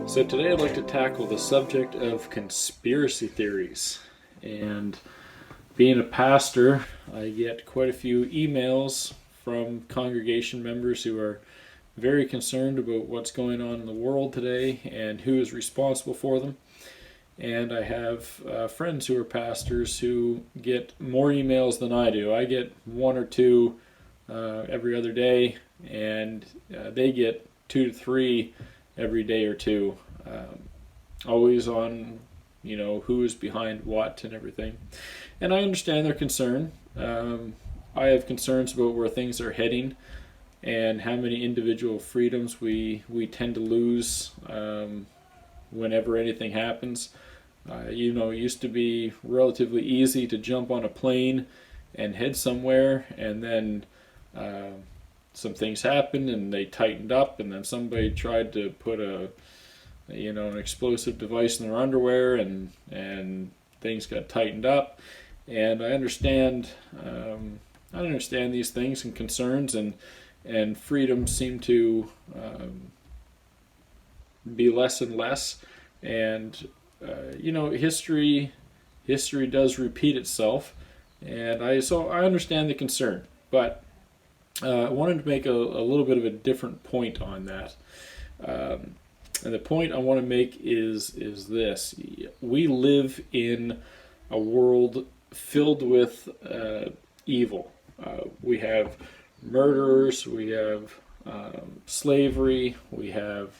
So today I'd like to tackle the subject of conspiracy theories. And being a pastor, I get quite a few emails from congregation members who are very concerned about what's going on in the world today and who is responsible for them. And I have friends who are pastors who get more emails than I do. I get one or two every other day, and they get 2 to 3 every day or two. Always on, who is behind what and everything. And I understand their concern. I have concerns about where things are heading and how many individual freedoms we tend to lose whenever anything happens. It used to be relatively easy to jump on a plane and head somewhere, and then some things happened and they tightened up, and then somebody tried to put an explosive device in their underwear, and things got tightened up. And I understand these things and concerns, and freedoms seem to be less and less. And history does repeat itself, and I understand the concern, but I wanted to make a little bit of a different point on that. And the point I want to make is this: we live in a world filled with evil. We have murderers, we have slavery, we have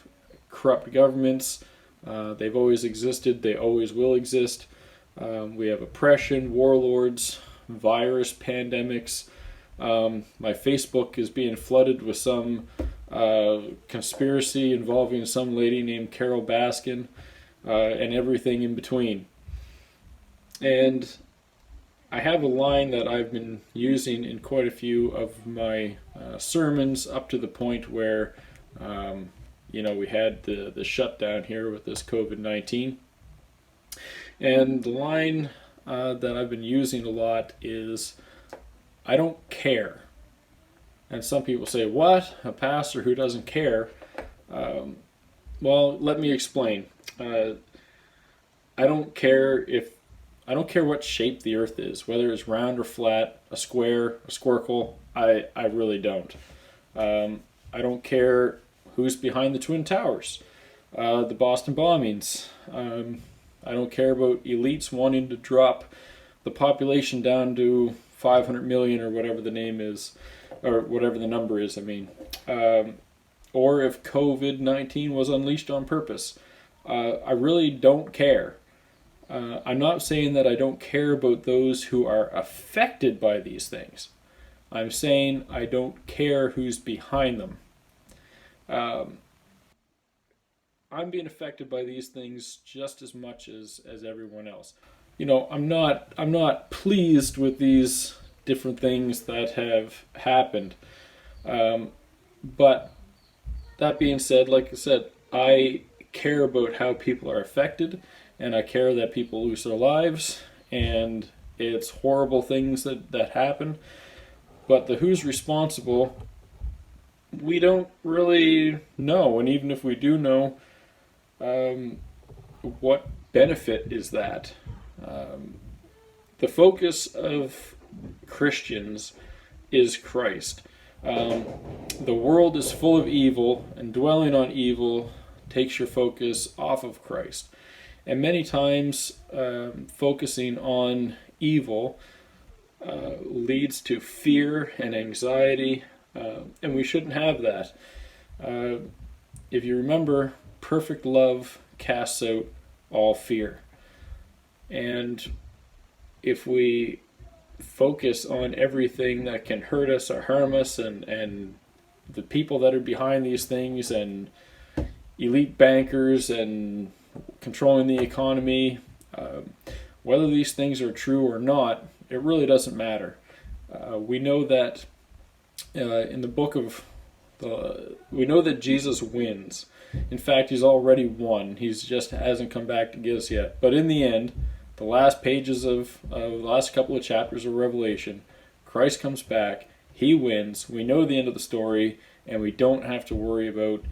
corrupt governments. They've always existed, they always will exist. We have oppression, warlords, virus, pandemics. My Facebook is being flooded with some conspiracy involving some lady named Carol Baskin, and everything in between. And I have a line that I've been using in quite a few of my sermons, up to the point where we had the shutdown here with this COVID-19. And the line that I've been using a lot is, I don't care. And some people say, what? A pastor who doesn't care? Well, let me explain. I don't care what shape the earth is, whether it's round or flat, a square, a squircle. I really don't. I don't care who's behind the Twin Towers, the Boston bombings. I don't care about elites wanting to drop the population down to 500 million or whatever the name is, or whatever the number is, or if COVID-19 was unleashed on purpose. I really don't care. I'm not saying that I don't care about those who are affected by these things. I'm saying I don't care who's behind them. I'm being affected by these things just as much as everyone else. I'm not pleased with these different things that have happened. But that being said, like I said, I care about how people are affected, and I care that people lose their lives, and it's horrible things that happen. But the who's responsible, we don't really know. And even if we do know, what benefit is that? The focus of Christians is Christ. The world is full of evil, and dwelling on evil takes your focus off of Christ. And many times, focusing on evil leads to fear and anxiety, and we shouldn't have that. If you remember, perfect love casts out all fear. And if we focus on everything that can hurt us or harm us, and the people that are behind these things, and elite bankers and controlling the economy, whether these things are true or not, it really doesn't matter. We know that in the book of we know that Jesus wins. In fact, he's already won. He's just hasn't come back to get us yet. But in the end, the last pages of the last couple of chapters of Revelation, Christ comes back, he wins, we know the end of the story, and we don't have to worry about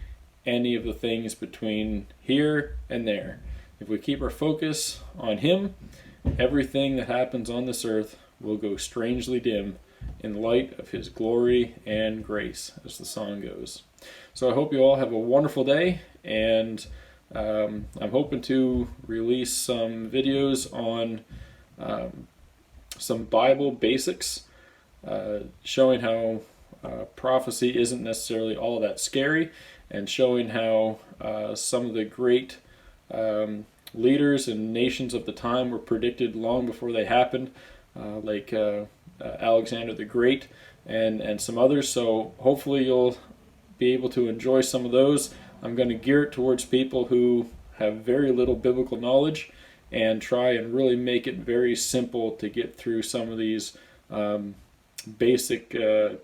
any of the things between here and there. If we keep our focus on Him, everything that happens on this earth will go strangely dim in light of His glory and grace, as the song goes. So I hope you all have a wonderful day, and I'm hoping to release some videos on some Bible basics, showing how prophecy isn't necessarily all that scary, and showing how some of the great leaders and nations of the time were predicted long before they happened, like Alexander the Great and some others. So hopefully you'll be able to enjoy some of those. I'm going to gear it towards people who have very little biblical knowledge, and try and really make it very simple to get through some of these basic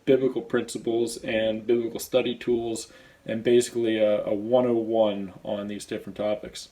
biblical principles and biblical study tools, and basically a 101 on these different topics.